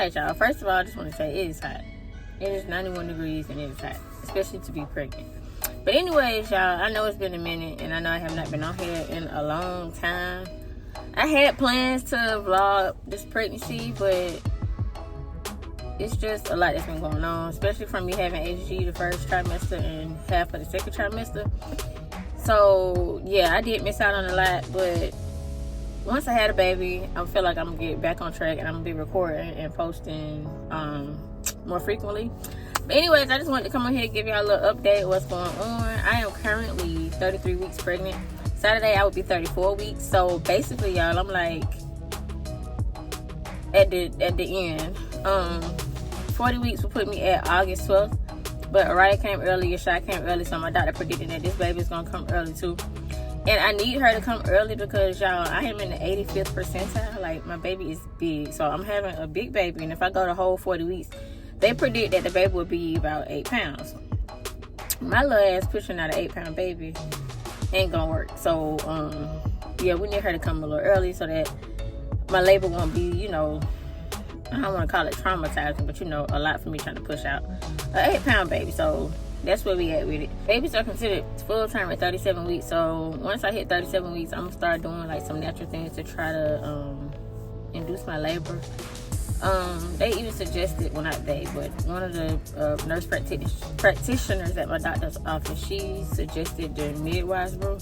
right, y'all. First of all, I just want to say it is hot. It is 91 degrees and it is hot, especially to be pregnant. But anyways, y'all, I know it's been a minute and I know I have not been on here in a long time. I had plans to vlog this pregnancy, but it's just a lot that's been going on, especially from me having HG the first trimester and half of the second trimester. So yeah, I did miss out on a lot, but once I had a baby, I feel like I'm gonna get back on track and I'm gonna be recording and posting more frequently. But anyways, I just wanted to come on here and give y'all a little update of what's going on. I am currently 33 weeks pregnant. Saturday I would be 34 weeks. So basically, y'all, I'm like at the end. 40 weeks will put me at August 12th. But Araya came early, Yashai came early, so my doctor predicted that this baby is gonna come early too. And I need her to come early because, y'all, I am in the 85th percentile. Like, my baby is big. So, I'm having a big baby. And if I go the whole 40 weeks, they predict that the baby will be about 8 pounds. My little ass pushing out an 8-pound baby ain't gonna work. So, yeah, we need her to come a little early so that my labor won't be, you know, I don't want to call it traumatizing, but, you know, a lot for me trying to push out an 8-pound baby. So, that's where we at with it. Babies are considered full-term at 37 weeks. So once I hit 37 weeks, I'm gonna start doing like some natural things to try to induce my labor. They even suggested, well, not they, but one of the nurse practitioners at my doctor's office, she suggested the midwives brew.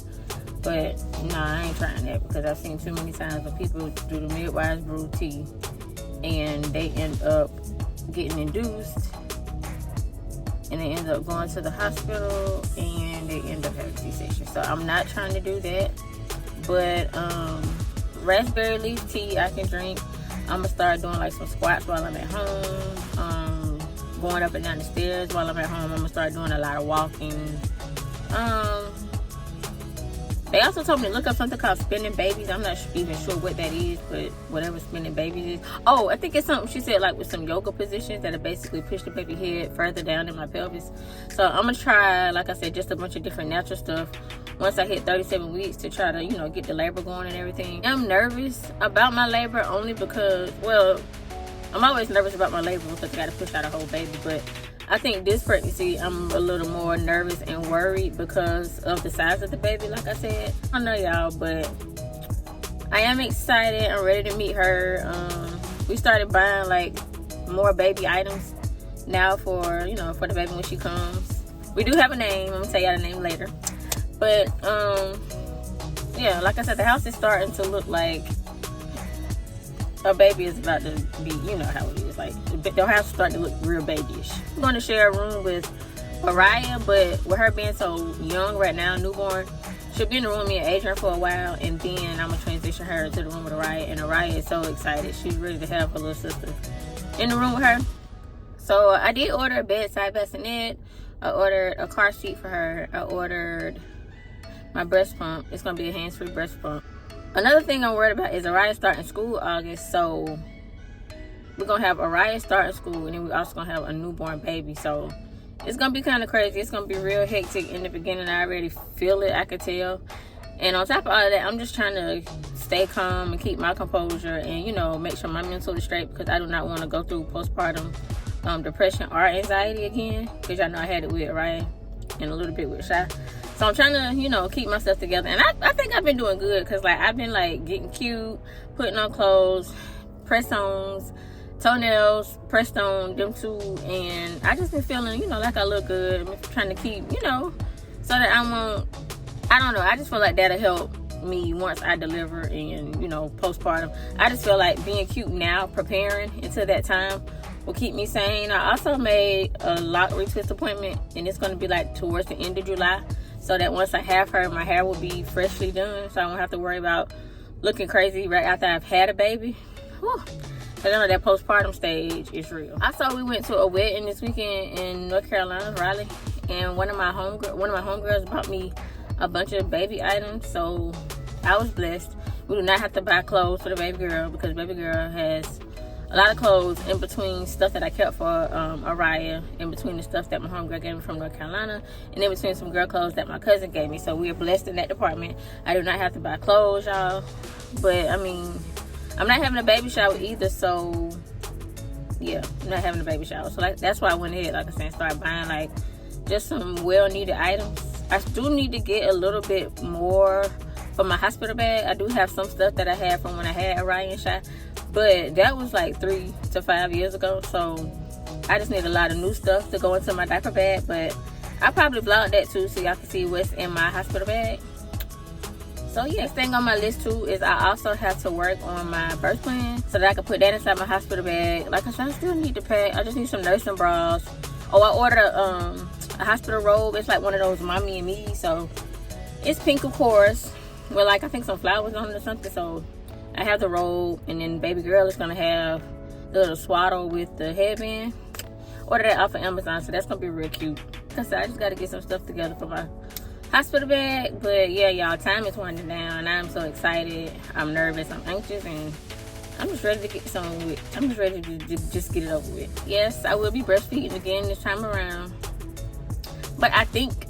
But nah, I ain't trying that because I've seen too many times when people do the midwives brew tea and they end up getting induced. And they end up going to the hospital and they end up having C-section. So I'm not trying to do that. But raspberry leaf tea I can drink. I'm gonna start doing like some squats while I'm at home. Going up and down the stairs while I'm at home. I'm gonna start doing a lot of walking. They also told me to look up something called spinning babies. I'm not even sure what that is, but whatever spinning babies is. Oh, I think it's something she said like with some yoga positions that'll basically push the baby head further down in my pelvis. So I'm gonna try, like I said, just a bunch of different natural stuff once I hit 37 weeks to try to, you know, get the labor going and everything. I'm nervous about my labor only because, well, I'm always nervous about my labor because I gotta push out a whole baby, but I think this pregnancy, I'm a little more nervous and worried because of the size of the baby, like I said. I know y'all, but I am excited. I'm ready to meet her. We started buying, like, more baby items now for, you know, for the baby when she comes. We do have a name. I'm going to tell y'all the name later. But, yeah, like I said, the house is starting to look like a baby is about to be, you know how it is. Like, the house is starting to look real babyish. I'm going to share a room with Araya, but with her being so young right now, newborn, she'll be in the room with me and Adrian for a while, and then I'm going to transition her to the room with Araya, and Araya is so excited. She's ready to have her little sister in the room with her. So I did order a bedside bassinet. I ordered a car seat for her. I ordered my breast pump. It's going to be a hands-free breast pump. Another thing I'm worried about is Araya starting school August, so we're going to have Araya starting school, and then we're also going to have a newborn baby. So it's going to be kind of crazy. It's going to be real hectic in the beginning. I already feel it. I can tell. And on top of all of that, I'm just trying to stay calm and keep my composure and, you know, make sure my mental is straight because I do not want to go through postpartum depression or anxiety again, because y'all know I had it with Araya and a little bit with Shy. So I'm trying to, you know, keep myself together. And I think I've been doing good because, like, I've been, like, getting cute, putting on clothes, press-ons, toenails, pressed on them too. And I just been feeling, you know, like I look good. I'm trying to keep, you know, so that I won't, I don't know. I just feel like that'll help me once I deliver and, you know, postpartum. I just feel like being cute now, preparing until that time, will keep me sane. I also made a lock retwist appointment, and it's going to be, like, towards the end of July. So that once I have her, my hair will be freshly done. So I won't have to worry about looking crazy right after I've had a baby. Whew. But I know that postpartum stage is real. Also, we went to a wedding this weekend in North Carolina, Raleigh. And one of my homegirls bought me a bunch of baby items. So I was blessed. We do not have to buy clothes for the baby girl because baby girl has a lot of clothes in between stuff that I kept for Araya, in between the stuff that my homegirl gave me from North Carolina, and in between some girl clothes that my cousin gave me. So we are blessed in that department. I do not have to buy clothes, y'all. But I mean, I'm not having a baby shower either, so yeah, not having a baby shower. So like that's why I went ahead, like I said, started buying like just some well needed items. I do need to get a little bit more for my hospital bag. I do have some stuff that I had from when I had Orion shot, but that was like 3 to 5 years ago. So I just need a lot of new stuff to go into my diaper bag. But I probably vlog that too, so y'all can see what's in my hospital bag. So yeah, next thing on my list too is I also have to work on my birth plan so that I can put that inside my hospital bag. Like I said, I still need to pack. I just need some nursing bras. Oh, I ordered a hospital robe. It's like one of those mommy and me. So it's pink, of course, with like I think some flowers on it or something. So I have the robe, and then baby girl is gonna have the little swaddle with the headband. Ordered that off of Amazon, so that's gonna be real cute. Cause I just gotta get some stuff together for my hospital bag. But yeah, y'all, time is winding down. I'm so excited. I'm nervous. I'm anxious, and I'm just ready to get something with. I'm just ready to just get it over with. Yes, I will be breastfeeding again this time around. But I think,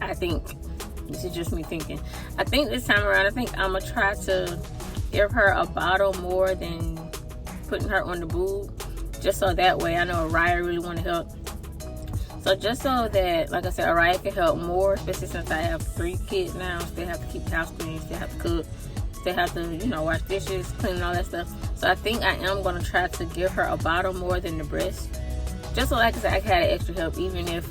this is just me thinking. I think this time around, I think I'm going to try to give her a bottle more than putting her on the boob. Just so that way, I know Araya really want to help. So just so that, like I said, Araya can help more, especially since I have 3 kids now. Still have to keep the house clean, still have to cook, still have to, you know, wash dishes, clean and all that stuff. So I think I am going to try to give her a bottle more than the breast. Just so, like I said, I can have extra help, even if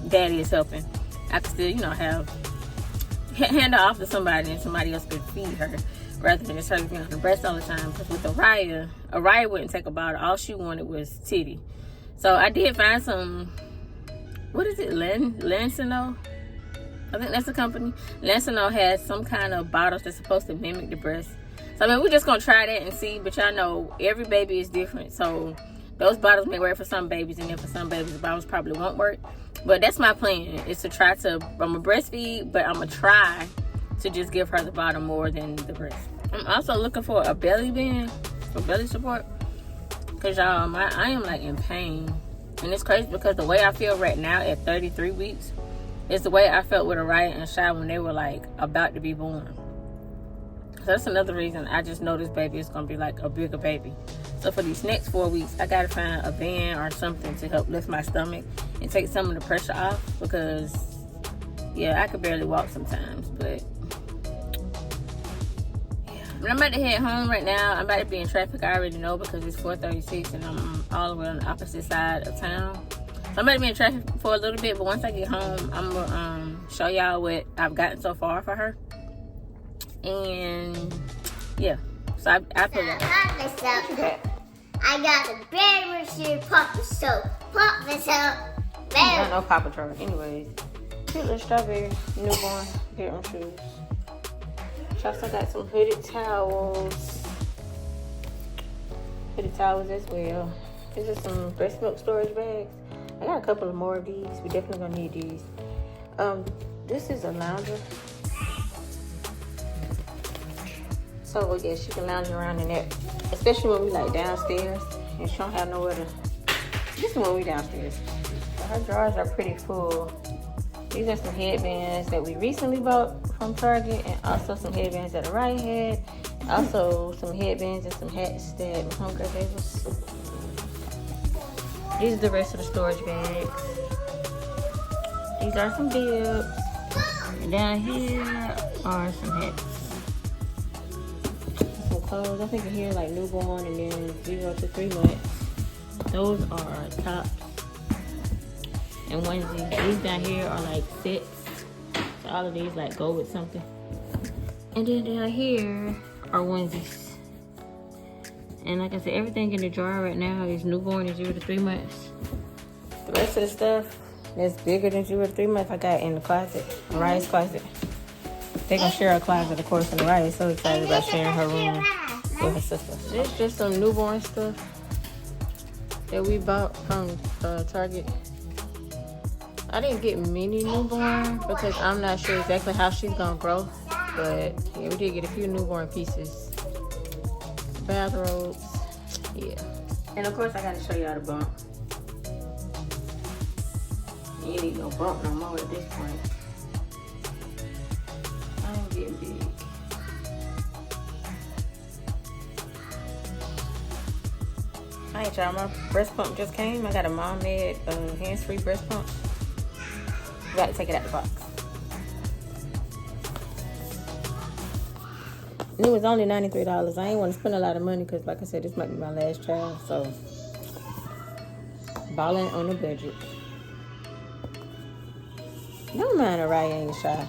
daddy is helping. I can still, you know, hand her off to somebody and somebody else could feed her rather than just her being on the breast all the time. Because with Araya wouldn't take a bottle. All she wanted was titty. So I did find some, what is it, Lancino? I think that's the company. Lancino has some kind of bottles that's supposed to mimic the breast. So I mean, we're just gonna try that and see, but y'all know every baby is different. So those bottles may work for some babies, and then for some babies the bottles probably won't work. But that's my plan, is to try to, I'm gonna breastfeed, but I'm gonna try to just give her the bottle more than the breast. I'm also looking for a belly band for belly support. Cause y'all, I am like in pain. And it's crazy because the way I feel right now at 33 weeks is the way I felt with Araya and Shy when they were like about to be born. So that's another reason I just know this baby is gonna be like a bigger baby. So for these next 4 weeks, I gotta find a band or something to help lift my stomach and take some of the pressure off, because yeah, I could barely walk sometimes. But yeah, I'm about to head home right now. I'm about to be in traffic, I already know, because it's 4:36 and I'm all the way on the opposite side of town. So I'm about to be in traffic for a little bit, but once I get home, I'm gonna show y'all what I've gotten so far for her. And yeah, so I put it. I got the Berry Machine Papa Soap. Papa Soap. I don't know Papa Troll. Anyways, cute little strawberry newborn bedroom shoes. She also got some hooded towels. Hooded towels as well. These are some breast milk storage bags. I got a couple of more of these. We definitely gonna need these. This is a lounger. So yeah, she can lounge around in there, especially when we like downstairs and she don't have nowhere to. This is when we downstairs. So her drawers are pretty full. These are some headbands that we recently bought from Target, and also some headbands that Araya had. Also some headbands and some hats that my homegirl gave us. These are the rest of the storage bags. These are some bibs. And down here are some hats. I think in here like newborn and then 0 to 3 months. Those are tops and onesies. These down here are like sets. So all of these like go with something. And then down here are onesies. And like I said, everything in the drawer right now is newborn and 0 to 3 months. The rest of the stuff that's bigger than 0 to 3 months I got in the closet, Mariah's closet. They're gonna share a closet, of course, and Mariah is so excited about sharing her room with her sister. This is just some newborn stuff that we bought from Target. I didn't get many newborn because I'm not sure exactly how she's gonna grow, but yeah, we did get a few newborn pieces. Bathrobes, yeah. And of course, I gotta show y'all the bump. You ain't no bump no more at this point. I'm getting big. Alright, y'all, my breast pump just came. I got a mom made hands-free breast pump. Got to take it out the box. And it was only $93. I ain't want to spend a lot of money because, like I said, this might be my last child. So, balling on the budget. Don't mind Araya ain't shy.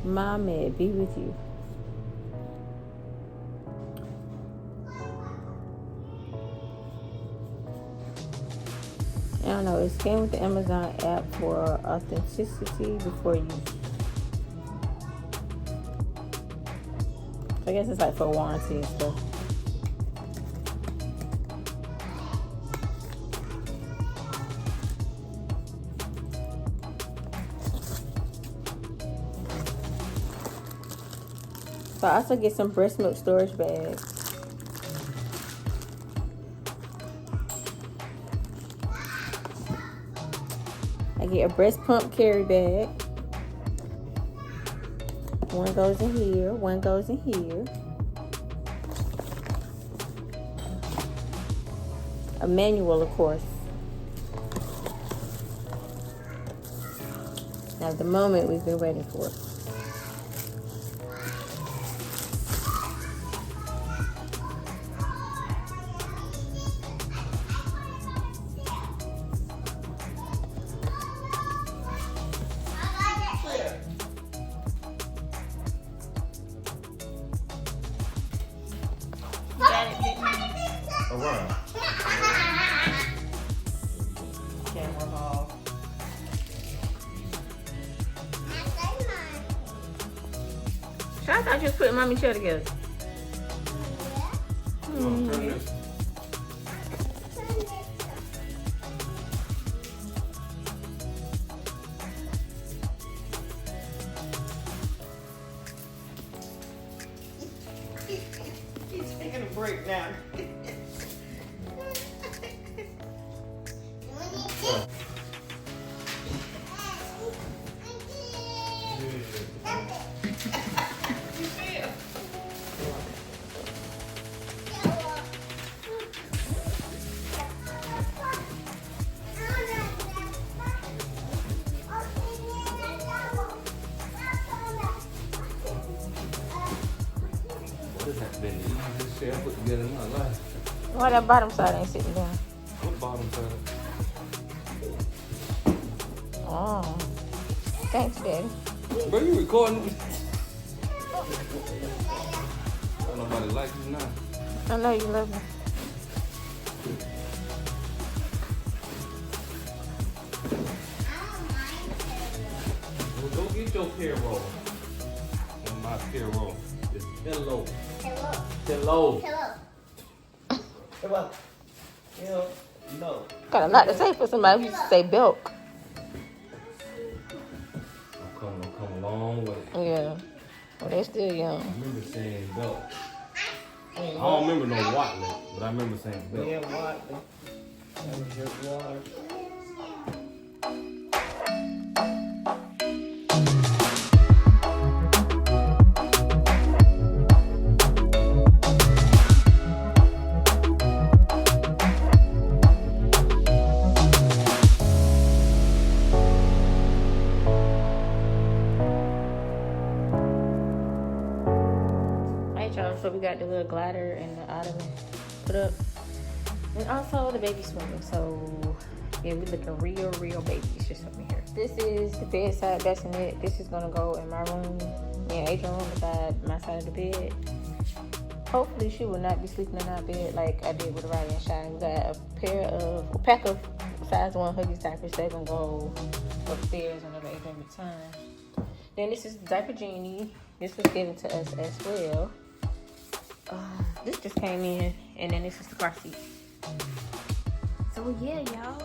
Mommy, be with you. I don't know, it's scan with the Amazon app for authenticity before use. So I guess it's like for warranty and stuff. So I also get some breast milk storage bags. I get a breast pump carry bag. One goes in here, one goes in here. A manual, of course. Now the moment we've been waiting for. Around. Camera ball. I thought you was putting mommy chair together. Turn this. He's taking a break now. What has that been? The easiest shit I put together in my life. Why that bottom side ain't sitting down? What bottom side? Oh. Thanks, Daddy. Bro, you recording? Don't nobody like you now. I know you love me. Well, go get your pear roll. On my pear roll. It's hello. Hello. Hello. Hello. Hello. Hell no. Got a lot to say for somebody who used to say bilk. I've come a long way. Yeah. Well, they're still young. I remember saying belt. I don't remember no Watley, but I remember saying belt. Yeah, Watley. That was your water. So we got the little glider and the ottoman put up, and also the baby swing. So yeah, we looking real babies just over here. This is the bedside bassinet. This is gonna go in my room. Yeah, Adrian's room beside my side of the bed. Hopefully she will not be sleeping in our bed like I did with Ryan and Shine. We got a pack of size 1 Huggies diapers. They're gonna go upstairs whenever Adrian returns. Then this is the diaper genie. This was given to us as well. This just came in, and then this is the car seat. So yeah, y'all.